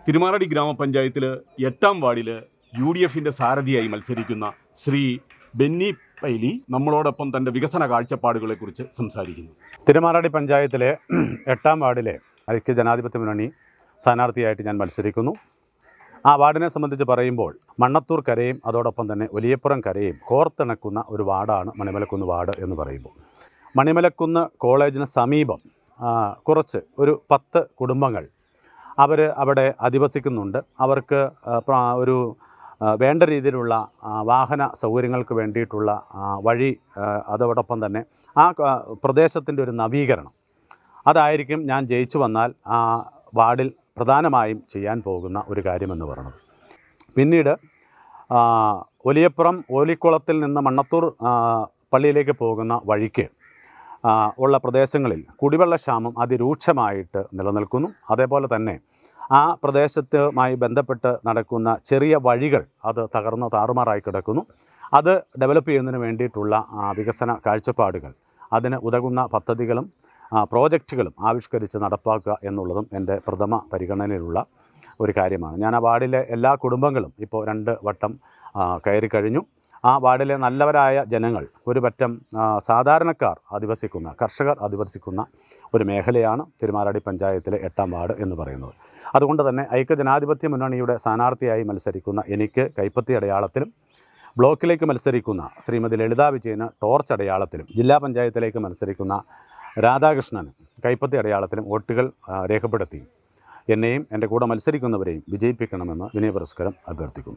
തിരുമാറടി ഗ്രാമപഞ്ചായത്തിൽ 8-ാം വാർഡിൽ UDFിൻ്റെ സാരഥിയായി മത്സരിക്കുന്ന ശ്രീ ബെന്നി പൈലി നമ്മളോടൊപ്പം തൻ്റെ വികസന കാഴ്ചപ്പാടുകളെക്കുറിച്ച് സംസാരിക്കുന്നു. തിരുമാറാടി പഞ്ചായത്തിലെ 8-ാം വാർഡിലെ ഐക്യജനാധിപത്യ മുന്നണി സ്ഥാനാർത്ഥിയായിട്ട് ഞാൻ മത്സരിക്കുന്നു. ആ വാർഡിനെ സംബന്ധിച്ച് പറയുമ്പോൾ മണ്ണത്തൂർ കരയും അതോടൊപ്പം തന്നെ വലിയപ്പുറം കരയും കോർത്തിണക്കുന്ന ഒരു വാർഡാണ് മണിമലക്കുന്ന് വാർഡ് എന്ന് പറയുമ്പോൾ. മണിമലക്കുന്ന് കോളേജിന് സമീപം കുറച്ച് ഒരു 10 കുടുംബങ്ങൾ അവർ അവിടെ അധിവസിക്കുന്നുണ്ട്. അവർക്ക് ഒരു വേണ്ട രീതിയിലുള്ള വാഹന സൗകര്യങ്ങൾക്ക് വേണ്ടിയിട്ടുള്ള വഴി, അതോടൊപ്പം തന്നെ ആ പ്രദേശത്തിൻ്റെ ഒരു നവീകരണം, അതായിരിക്കും ഞാൻ ജയിച്ചു വന്നാൽ ആ വാർഡിൽ പ്രധാനമായും ചെയ്യാൻ പോകുന്ന ഒരു കാര്യമെന്ന് പറയുന്നത്. പിന്നീട് വലിയപ്പുറം ഓലിക്കുളത്തിൽ നിന്ന് മണ്ണത്തൂർ പള്ളിയിലേക്ക് പോകുന്ന വഴിക്ക് ഉള്ള പ്രദേശങ്ങളിൽ കുടിവെള്ളക്ഷാമം അതിരൂക്ഷമായിട്ട് നിലനിൽക്കുന്നു. അതേപോലെ തന്നെ ആ പ്രദേശത്തുമായി ബന്ധപ്പെട്ട് നടക്കുന്ന ചെറിയ വഴികൾ അത് തകർന്ന് താറുമാറായി കിടക്കുന്നു. അത് ഡെവലപ്പ് ചെയ്യുന്നതിന് വേണ്ടിയിട്ടുള്ള വികസന കാഴ്ചപ്പാടുകൾ, അതിന് ഉതകുന്ന പദ്ധതികളും പ്രോജക്റ്റുകളും ആവിഷ്കരിച്ച് നടപ്പാക്കുക എന്നുള്ളതും എൻ്റെ പ്രഥമ പരിഗണനയിലുള്ള ഒരു കാര്യമാണ്. ഞാൻ ആ വാർഡിലെ എല്ലാ കുടുംബങ്ങളും ഇപ്പോൾ 2 വട്ടം കയറി കഴിഞ്ഞു. ആ വാർഡിലെ നല്ലവരായ ജനങ്ങൾ, ഒരു പറ്റം സാധാരണക്കാർ അധിവസിക്കുന്ന, കർഷകർ അധിവസിക്കുന്ന ഒരു മേഖലയാണ് തിരുമാറാടി പഞ്ചായത്തിലെ 8-ാം വാർഡ് എന്ന് പറയുന്നത്. അതുകൊണ്ട് തന്നെ ഐക്യജനാധിപത്യ മുന്നണിയുടെ സ്ഥാനാർത്ഥിയായി മത്സരിക്കുന്ന എനിക്ക് കൈപ്പത്തി അടയാളത്തിലും, ബ്ലോക്കിലേക്ക് മത്സരിക്കുന്ന ശ്രീമതി ലളിതാ വിജയന് ടോർച്ച് അടയാളത്തിലും, ജില്ലാ പഞ്ചായത്തിലേക്ക് മത്സരിക്കുന്ന രാധാകൃഷ്ണന് കൈപ്പത്തി അടയാളത്തിലും വോട്ടുകൾ രേഖപ്പെടുത്തി എന്നെയും എൻ്റെ കൂടെ മത്സരിക്കുന്നവരെയും വിജയിപ്പിക്കണമെന്ന് വിനയപുരസ്കാരം അഭ്യർത്ഥിക്കുന്നു.